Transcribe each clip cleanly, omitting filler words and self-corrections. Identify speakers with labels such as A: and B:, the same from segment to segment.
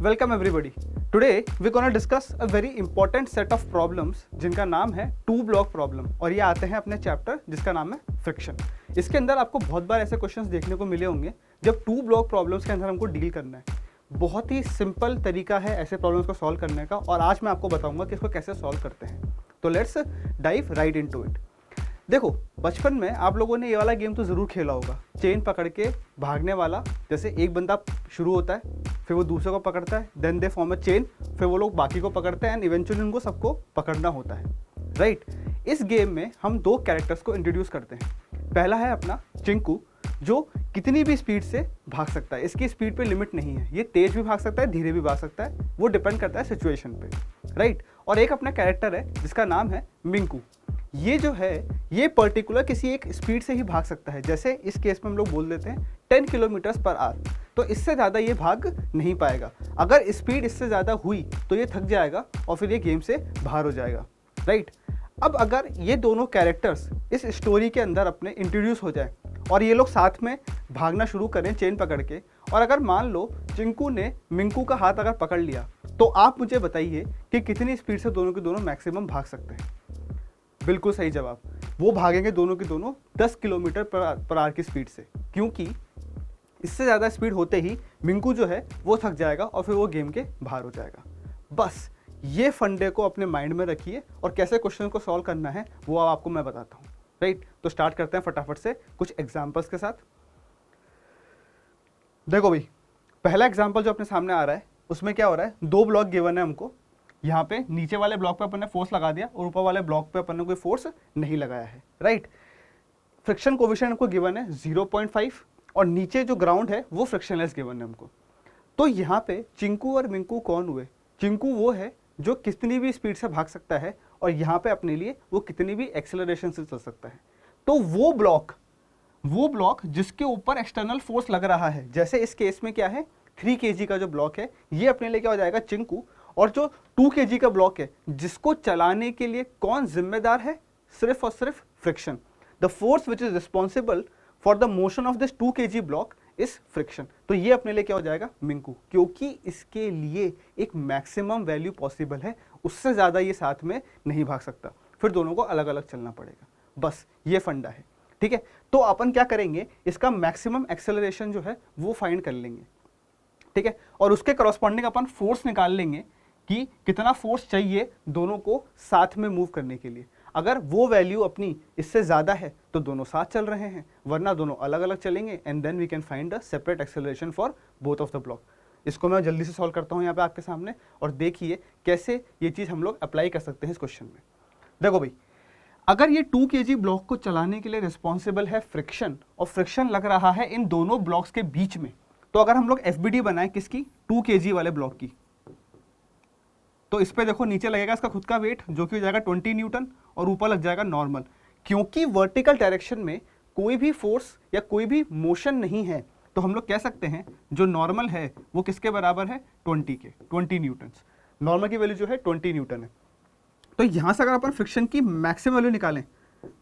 A: Welcome everybody. Today we gonna discuss a very important set of problems जिनका नाम है to block problem, और ये आते हैं अपने चैप्टर जिसका नाम है फ्रिक्शन। इसके अंदर आपको बहुत बार ऐसे क्वेश्चंस देखने को मिले होंगे जब टू ब्लॉक प्रॉब्लम्स के अंदर हमको डील करना है। बहुत ही सिंपल तरीका है ऐसे प्रॉब्लम्स को सॉल्व करने का, और आज मैं आपको बताऊंगा कि इसको कैसे सॉल्व करते हैं। तो let's dive right into it. देखो, बचपन में आप लोगों ने ये वाला गेम तो ज़रूर खेला होगा, चेन पकड़ के भागने वाला। जैसे एक बंदा शुरू होता है, फिर वो दूसरे को पकड़ता है, then they form a chain, फिर वो लोग बाकी को पकड़ते हैं एंड इवेंचुअली उनको सबको पकड़ना होता है, राइट। इस गेम में हम दो कैरेक्टर्स को इंट्रोड्यूस करते हैं। पहला है अपना चिंकू, जो कितनी भी स्पीड से भाग सकता है। इसकी स्पीड पे लिमिट नहीं है, ये तेज भी भाग सकता है, धीरे भी भाग सकता है, वो डिपेंड करता है सिचुएशन पे, राइट। और एक अपना कैरेक्टर है जिसका नाम है मिंकू। ये जो है ये पर्टिकुलर किसी एक स्पीड से ही भाग सकता है। जैसे इस केस में हम लोग बोल देते हैं 10 किलोमीटर्स पर आवर, तो इससे ज़्यादा ये भाग नहीं पाएगा। अगर स्पीड इससे ज़्यादा हुई तो ये थक जाएगा और फिर ये गेम से बाहर हो जाएगा, राइट। अब अगर ये दोनों कैरेक्टर्स इस स्टोरी के अंदर अपने इंट्रोड्यूस हो जाए और ये लोग साथ में भागना शुरू करें चेन पकड़ के, और अगर मान लो चिंकू ने मिंकू का हाथ अगर पकड़ लिया, तो आप मुझे बताइए कि कितनी स्पीड से दोनों के दोनों मैक्सिमम भाग सकते हैं। बिल्कुल सही जवाब, वो भागेंगे दोनों के दोनों 10 किलोमीटर पर आवर की स्पीड से, क्योंकि इससे ज़्यादा स्पीड होते ही मिंकू जो है वो थक जाएगा और फिर वो गेम के बाहर हो जाएगा। बस ये फंडे को अपने माइंड में रखिए, और कैसे क्वेश्चन को सॉल्व करना है वो आपको मैं बताता हूँ, राइट। तो स्टार्ट करते हैं फटाफट से कुछ एग्जाम्पल्स के साथ। देखो भाई, पहला एग्जाम्पल जो अपने सामने आ रहा है उसमें क्या हो रहा है, दो ब्लॉक गिवन है हमको। यहाँ पे नीचे वाले ब्लॉक पे अपन ने फोर्स लगा दिया और ऊपर वाले ब्लॉक पे अपन ने कोई फोर्स नहीं लगाया है, राइट। फ्रिक्शन कोएफिशिएंट हमको गिवन है 0.5, और नीचे जो ग्राउंड है वो फ्रिक्शनलेस गिवन है हमको। तो यहाँ पे चिंकू और मिंकू कौन हुए? चिंकू वो है जो कितनी भी स्पीड से भाग सकता है, और यहाँ पे अपने लिए वो कितनी भी एक्सेलरेशन से चल सकता है। तो वो ब्लॉक जिसके ऊपर एक्सटर्नल फोर्स लग रहा है, जैसे इस केस में क्या है 3 kg का जो ब्लॉक है, ये अपने लिए क्या हो जाएगा चिंकू। और जो 2 kg का ब्लॉक है, जिसको चलाने के लिए कौन जिम्मेदार है? सिर्फ और सिर्फ friction. The force which is responsible for the motion of this 2 kg block is friction. तो ये अपने लिए क्या हो जाएगा मिंकू, क्योंकि इसके लिए एक मैक्सिमम वैल्यू पॉसिबल है, उससे ज़्यादा ये साथ में नहीं भाग सकता, फिर दोनों को अलग अलग चलना पड़ेगा। बस ये फंडा है, ठीक है। तो अपन क्या करेंगे, इसका मैक्सिमम एक्सेलरेशन जो है वो फाइंड कर लेंगे, ठीक है, और उसके करस्पॉन्डिंग अपन फोर्स निकाल लेंगे कि कितना फोर्स चाहिए दोनों को साथ में मूव करने के लिए। अगर वो वैल्यू अपनी इससे ज़्यादा है तो दोनों साथ चल रहे हैं, वरना दोनों अलग अलग चलेंगे, and then we can find a separate acceleration for both of the block. इसको मैं जल्दी से सॉल्व करता हूँ यहाँ पे आपके सामने, और देखिए कैसे ये चीज़ हम लोग अप्लाई कर सकते हैं इस क्वेश्चन में। देखो भाई, अगर ये 2 kg ब्लॉक को चलाने के लिए रिस्पॉन्सिबल है फ्रिक्शन, और फ्रिक्शन लग रहा है इन दोनों ब्लॉक्स के बीच में, तो अगर हम लोग FBD बनाएं किसकी, 2 kg वाले ब्लॉक की, तो इस पे देखो नीचे लगेगा इसका खुद का वेट जो कि हो जाएगा 20 न्यूटन, और ऊपर लग जाएगा नॉर्मल। क्योंकि वर्टिकल डायरेक्शन में कोई भी फोर्स या कोई भी मोशन नहीं है, तो हम लोग कह सकते हैं जो नॉर्मल है वो किसके बराबर है, 20 न्यूटन। नॉर्मल की वैल्यू जो है 20 न्यूटन है। तो यहाँ से अगर अपन फ्रिक्शन की मैक्सिमम वैल्यू निकालें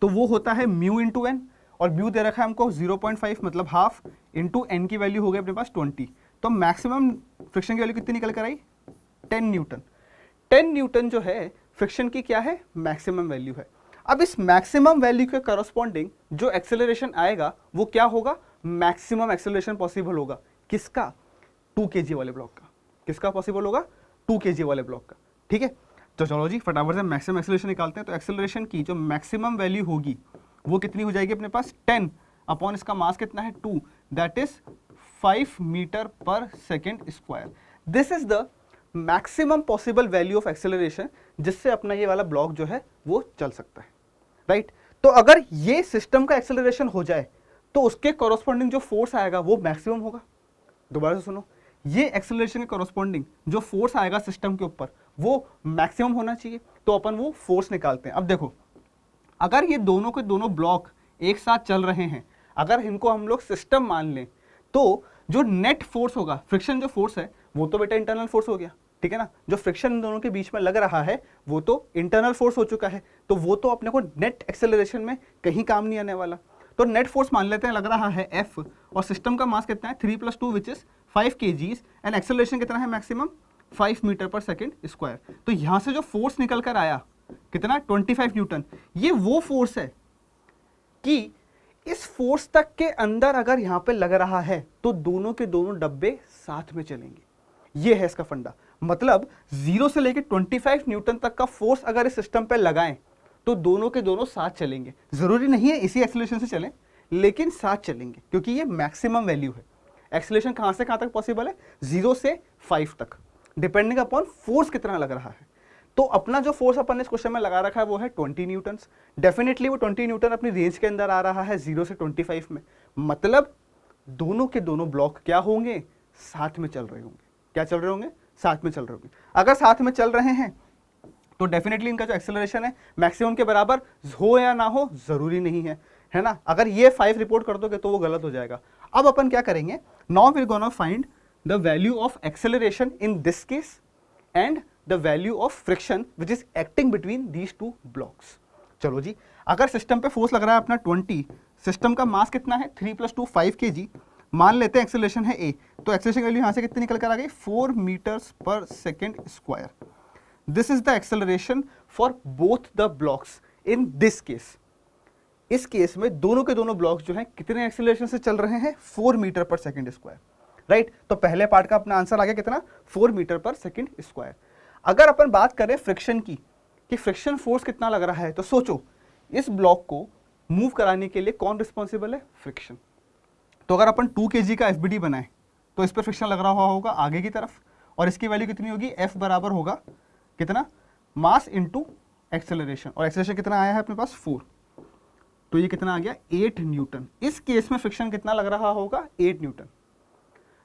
A: तो वो होता है म्यू इंटू एन, और म्यू दे रखा है हमको 0.5 मतलब हाफ, इंटू एन की वैल्यू हो गई अपने पास 20। तो मैक्सिमम फ्रिक्शन की वैल्यू कितनी निकल कर आई, 10 न्यूटन। 10 न्यूटन जो है फ्रिक्शन की क्या है, मैक्सिमम वैल्यू है। अब इस मैक्सिमम वैल्यू के करस्पॉन्डिंग जो एक्सेलरेशन आएगा वो क्या होगा, मैक्सिमम एक्सेलरेशन पॉसिबल होगा किसका, 2 kg वाले ब्लॉक का। किसका पॉसिबल होगा, 2 kg वाले ब्लॉक का, ठीक है। तो चलो जी फटाफट से मैक्सिमम एक्सेलरेशन निकालते हैं। तो एक्सेलरेशन की जो मैक्सिमम वैल्यू होगी वो कितनी हो जाएगी अपने पास, 10 अपॉन इसका मास कितना है 2, that is 5 metre per second square. This is the maximum possible value of acceleration जिससे अपना ये वाला ब्लॉक जो है वो चल सकता है, राइट। तो अगर ये सिस्टम का एक्सेलरेशन हो जाए तो उसके कॉरस्पॉन्डिंग जो फोर्स आएगा वो मैक्सिमम होगा। दोबारा से सुनो, ये एक्सेलरेशन के कॉरस्पॉन्डिंग जो फोर्स आएगा सिस्टम के ऊपर वो मैक्सिमम होना चाहिए, तो अपन वो फोर्स निकालते हैं। अब देखो, अगर ये दोनों के दोनों ब्लॉक एक साथ चल रहे हैं, अगर इनको हम लोग सिस्टम मान लें, तो जो नेट फोर्स होगा, फ्रिक्शन जो फोर्स है वो तो बेटा इंटरनल फोर्स हो गया, ठीक है ना। जो फ्रिक्शन इन दोनों के बीच में लग रहा है वो तो इंटरनल फोर्स हो चुका है, तो वो तो अपने को नेट एक्सेलरेशन में कहीं काम नहीं आने वाला। तो नेट फोर्स मान लेते हैं लग रहा है F, और सिस्टम का मास कितना है 3 + 2 which is 5 kgs and acceleration कितना है maximum 5 metre per second square. तो यहां से जो फोर्स निकल कर आया कितना 25 न्यूटन, ये वो फोर्स है कि इस फोर्स तक के अंदर अगर यहां पे लग रहा है तो दोनों के दोनों डब्बे साथ में चलेंगे। ये है इसका फंडा। मतलब 0 से लेकर 25 न्यूटन तक का फोर्स अगर इस सिस्टम पे लगाएं तो दोनों के दोनों साथ चलेंगे। जरूरी नहीं है इसी एक्सेलरेशन से चलें, लेकिन साथ चलेंगे क्योंकि ये मैक्सिमम वैल्यू है। एक्सेलरेशन कहां से कहां तक पॉसिबल है? 0 से 5 तक, डिपेंडिंग अपॉन फोर्स कितना लग रहा है। तो अपना जो फोर्स अपन ने इस क्वेश्चन में लगा रखा है वो है 20 न्यूटन। डेफिनेटली वो 20 न्यूटन अपनी रेंज के अंदर आ रहा है 0 से 25 में। मतलब दोनों के दोनों ब्लॉक क्या होंगे? साथ में चल रहे होंगे। क्या चल रहे होंगे? साथ में चल रहे होंगे। अगर साथ में चल रहे हैं तो डेफिनेटली इनका जो एक्सेलरेशन है मैक्सिमम के बराबर हो या ना हो जरूरी नहीं है, है ना। अगर ये 5 रिपोर्ट कर दोगे तो वो गलत हो जाएगा। अब अपन क्या करेंगे? Now we are gonna find the value of acceleration in this case and the value of friction which is acting between these two blocks. चलो जी, अगर सिस्टम पे फोर्स लग रहा है अपना 20, सिस्टम का मास कितना है 3 + 2 5 kg, मान लेते हैं एक्सेलरेशन है a, तो एक्सेलरेशन वैल्यू यहां से कितनी निकल कर आ गई 4 metres per second square. This is the acceleration for both the blocks in this case. इस केस में दोनों के दोनों ब्लॉक्स जो हैं कितने एक्सेलरेशन से चल रहे हैं? 4 metre per second square, right. तो पहले पार्ट का अपना आंसर आ गया कितना? 4 मीटर पर सेकेंड स्क्वायर। अगर अपन बात करें फ्रिक्शन की कि फ्रिक्शन फोर्स कितना लग रहा है, तो सोचो इस ब्लॉक को मूव कराने के लिए कौन रिस्पॉन्सिबल है? फ्रिक्शन। तो अगर अपन 2 kg का FBD बनाए तो इस पर फ्रिक्शन लग रहा होगा आगे की तरफ, और इसकी वैल्यू कितनी होगी? F बराबर होगा कितना? मास इंटू एक्सेलरेशन, और एक्सेलरेशन कितना आया है अपने पास 4, तो ये कितना आ गया 8 न्यूटन। इस केस में फ्रिक्शन कितना लग रहा होगा? 8 न्यूटन।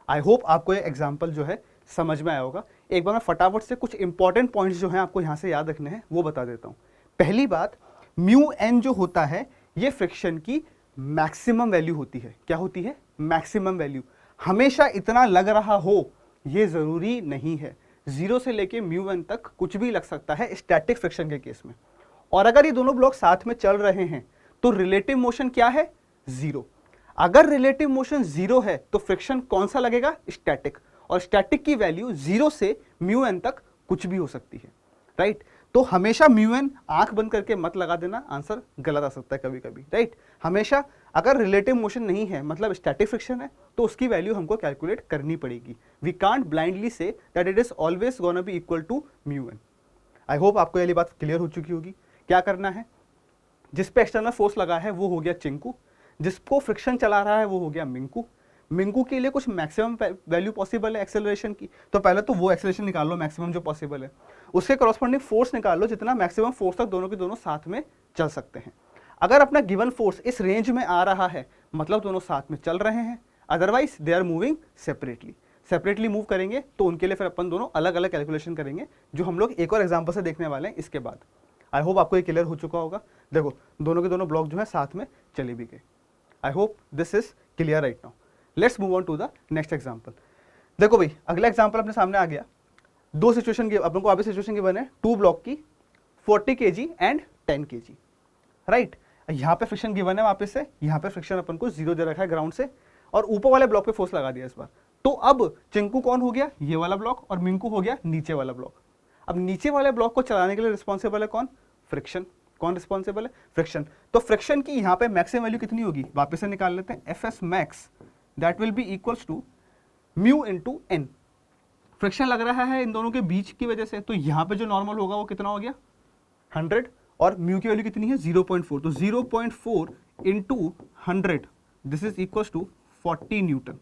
A: आई होप आपको ये एग्जाम्पल जो है समझ में आया होगा। एक बार मैं फटाफट से कुछ इंपॉर्टेंट पॉइंट्स जो हैं आपको यहाँ से याद रखने हैं वो बता देता हूँ। पहली बात, म्यू एन जो होता है ये फ्रिक्शन की मैक्सिमम वैल्यू होती है। क्या होती है? Maximum value. हमेशा इतना लग रहा हो ये जरूरी नहीं है। 0 से लेके म्यू एन तक कुछ भी लग सकता है स्टैटिक फ्रिक्शन के केस में। और अगर ये दोनों ब्लॉक साथ में चल रहे हैं तो रिलेटिव मोशन क्या है? 0। अगर रिलेटिव मोशन 0 है तो फ्रिक्शन कौन सा लगेगा? स्टैटिक। और स्टैटिक की वैल्यू 0 से म्यू एन तक कुछ भी हो सकती है, राइट। तो हमेशा म्यू एन आंख बंद करके मत लगा देना, आंसर गलत आ सकता है कभी कभी, राइट। हमेशा अगर रिलेटिव मोशन नहीं है मतलब स्टैटिक फ्रिक्शन है तो उसकी वैल्यू हमको कैलकुलेट करनी पड़ेगी। We can't blindly say that it is always gonna be equal to mu N. I hope आपको ये बात क्लियर हो चुकी होगी। क्या करना है? जिस पे एक्सटर्नल फोर्स लगा है वो हो गया चिंकू, जिसको फ्रिक्शन चला रहा है वो हो गया मिंकू। मिंकू के लिए कुछ मैक्सिमम वैल्यू पॉसिबल है एक्सेलरेशन की, तो पहले तो वो एक्सेलरेशन निकाल लो मैक्सिमम जो पॉसिबल है, उसके करस्पॉन्डिंग फोर्स निकाल लो जितना मैक्सिमम फोर्स तक दोनों के दोनों साथ में चल सकते हैं। अगर अपना गिवन फोर्स इस रेंज में आ रहा है मतलब दोनों साथ में चल रहे हैं, otherwise they are moving separately. Separately move करेंगे तो उनके लिए फिर अपन दोनों अलग अलग कैलकुलेशन करेंगे, जो हम लोग एक और एग्जाम्पल से देखने वाले हैं इसके बाद। आई होप आपको ये क्लियर हो चुका होगा। देखो दोनों के दोनों ब्लॉक जो है साथ में चले भी गए। I hope this is clear right now. Let's move on to the next example. देखो भाई अगला एग्जाम्पल अपने सामने आ गया। दो सिचुएशन की अपन को अभी सिचुएशन की बने 2 ब्लॉक की 40 kg एंड 10 kg, राइट। यहाँ पे फ्रिक्शन गिवन है, वापस से यहाँ पे फ्रिक्शन अपन को 0 दे रखा है ग्राउंड से, और ऊपर वाले ब्लॉक पे फोर्स लगा दिया इस बार। तो अब चिंकू कौन हो गया? ये वाला ब्लॉक, और मिंकू हो गया नीचे वाला ब्लॉक। अब नीचे वाले ब्लॉक को चलाने के लिए रिस्पॉन्सिबल है कौन? फ्रिक्शन। कौन रिस्पॉन्सिबल है? फ्रिक्शन। तो फ्रिक्शन की यहाँ पे मैक्सिमम वैल्यू कितनी होगी? वापस से निकाल लेते हैं, Fs max that will be equals to mu into N. Friction लग रहा है इन दोनों के बीच की वजह से, तो यहाँ पे जो नॉर्मल होगा वो कितना हो गया 100, और म्यू की वैल्यू कितनी है 0.4, तो 0.4 into 100 this is equals to 40 newton.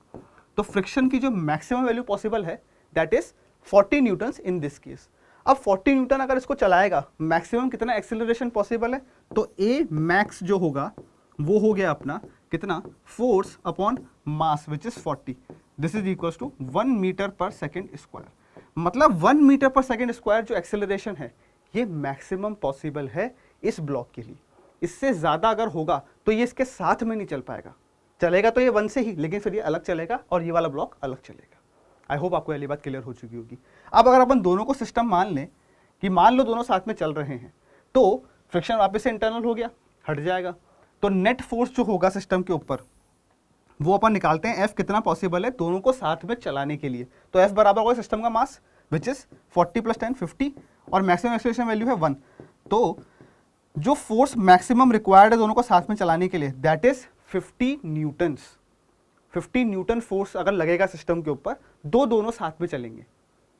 A: तो फ्रिक्शन की जो मैक्सिमम वैल्यू पॉसिबल है that is 40 newton in this case. अब 40 न्यूटन अगर इसको चलाएगा मैक्सिमम कितना एक्सेलरेशन पॉसिबल है? तो ए मैक्स जो होगा वो हो गया अपना कितना? Force upon mass which is 40, this is equals to 1 meter per second square. मतलब 1 मीटर पर सेकेंड स्क्वायर जो एक्सेलरेशन है ये मैक्सिमम पॉसिबल है इस ब्लॉक के लिए। इससे ज्यादा अगर होगा तो ये इसके साथ में नहीं चल पाएगा, चलेगा तो ये 1 से ही, लेकिन फिर ये अलग चलेगा और ये वाला ब्लॉक अलग चलेगा। आई होप आपको ये बात क्लियर हो चुकी होगी। अब अगर अपन दोनों को सिस्टम मान लें कि मान लो दोनों साथ में चल रहे हैं, तो फ्रिक्शन वापस से इंटरनल हो गया, हट जाएगा। तो नेट फोर्स जो होगा सिस्टम के ऊपर वो अपन निकालते हैं F कितना पॉसिबल है दोनों को साथ में चलाने के लिए। तो F बराबर होगा सिस्टम का मास विच इज 40 + 10 50 और मैक्सिमम एक्सेलरेशन वैल्यू है 1। तो जो फोर्स मैक्सिमम रिक्वायर्ड है दोनों को साथ में चलाने के लिए that is 50 Newton's. 50 Newton force अगर लगेगा सिस्टम के ऊपर, दोनों साथ में चलेंगे।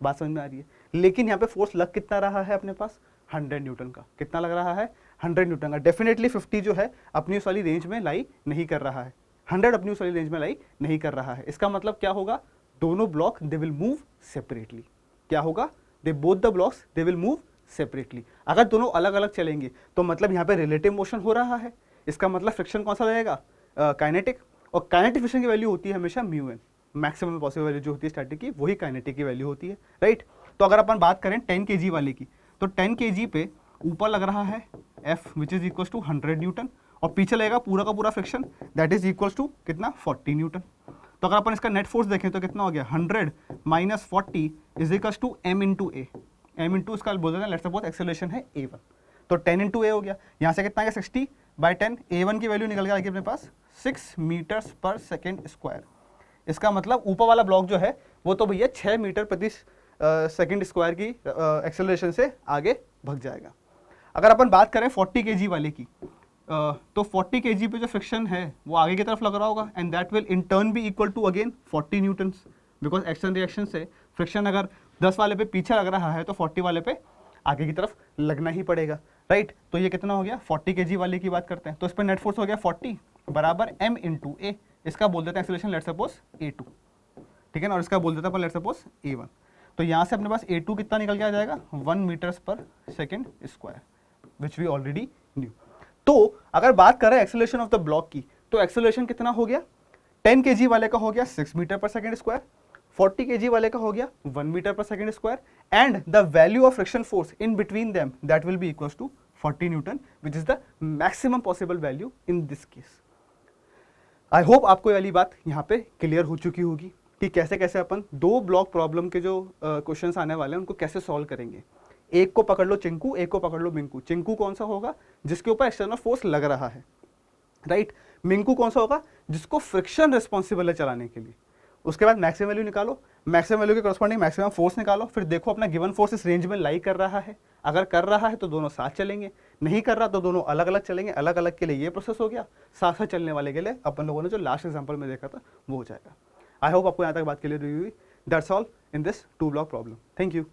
A: बात समझ में आ रही है? लेकिन यहाँ पे फोर्स लग कितना रहा है अपने पास? 100 न्यूटन का। कितना लग रहा है? 100 न्यूटन का। डेफिनेटली 50 जो है अपनी उस वाली रेंज में लाई नहीं कर रहा है, 100 अपनी उस वाली रेंज में लाई नहीं कर रहा है। इसका मतलब क्या होगा? दोनों block they will move separately. क्या होगा? They both the blocks they will move separately. अगर दोनों अलग अलग चलेंगे तो मतलब यहाँ पे रिलेटिव मोशन हो रहा है, इसका मतलब फ्रिक्शन कौन सा रहेगा? काइनेटिक। और काइनेटिक फ्रिक्शन की वैल्यू होती है हमेशा mu N. Maximum possible value जो होती है स्टैटिक की वही काइनेटिक की वैल्यू होती है, राइट। तो अगर अपन बात करें 10 kg वाले की, तो 10 kg पे ऊपर लग रहा है F which is equal to 100 newton और पीछे लगेगा पूरा का पूरा friction that is equal to कितना? 40 न्यूटन। तो अगर अपन इसका नेट फोर्स देखें तो कितना हो गया? 100 - 40 is equal to m into a. m into इसका बोल देते हैं लेट्स सपोज एक्सेलरेशन है a1, तो 10 इंटू ए हो गया। यहाँ से कितना आ गया? 60/10। a1 की वैल्यू निकल गया अपने पास 6 मीटर्स पर सेकेंड स्क्वायर। इसका मतलब ऊपर वाला ब्लॉक जो है वो तो भैया 6 मीटर प्रति सेकेंड स्क्वायर की एक्सेलरेशन से आगे भाग जाएगा। अगर अपन बात करें 40 kg वाले की, तो 40 kg पे जो फ्रिक्शन है वो आगे की तरफ लग रहा होगा and that will in turn be equal to again 40 newtons, because action reaction से फ्रिक्शन अगर 10 वाले पे पीछे लग रहा है तो 40 वाले पे आगे की तरफ लगना ही पड़ेगा, राइट। तो ये कितना हो गया? 40 kg वाले की बात करते हैं तो इस पर नेट फोर्स हो गया 40 बराबर m इंटू ए। इसका बोल देते हैं एक्सेलरेशन लेट्स सपोज a2, ठीक है ना, और इसका बोल देता है लेट्स सपोज a1। तो यहाँ से अपने पास a2 कितना निकल के आ जाएगा? 1 meters per second square which we already knew. तो अगर बात करें एक्सेलरेशन ऑफ द ब्लॉक की, तो एक्सेलरेशन कितना हो गया? 10 kg वाले का हो गया 6 metre per second square, 40 kg वाले का हो गया 1 meter per second square and the value of friction force in between them that will be equals to 40 newton which is the maximum possible value in this case. I hope आपको ये वाली बात यहाँ पे क्लियर हो चुकी होगी कि कैसे कैसे अपन दो ब्लॉक प्रॉब्लम के जो क्वेश्चंस आने वाले हैं उनको कैसे सॉल्व करेंगे। एक को पकड़ लो चिंकू, एक को पकड़ लो मिंकू। चिंकू कौन सा होगा? जिसके ऊपर एक्सटर्नल फोर्स लग रहा है, राइट। मिंकू कौन सा होगा? जिसको फ्रिक्शन रिस्पॉन्सिबल है चलाने के लिए। उसके बाद मैक्सिमम वैल्यू निकालो, मैक्सिमम वैल्यू के करस्पॉन्डिंग मैक्सिमम फोर्स निकालो, फिर देखो अपना गिवन फोर्स इस रेंज में लाई कर रहा है। अगर कर रहा है तो दोनों साथ चलेंगे, नहीं कर रहा तो दोनों अलग अलग चलेंगे। अलग अलग के लिए ये प्रोसेस हो गया, साथ साथ चलने वाले के लिए अपन लोगों ने जो लास्ट एग्जाम्पल में देखा था वो हो जाएगा। आई होप आपको यहाँ तक बात क्लियर हुई। That's all in this 2 block problem. Thank you.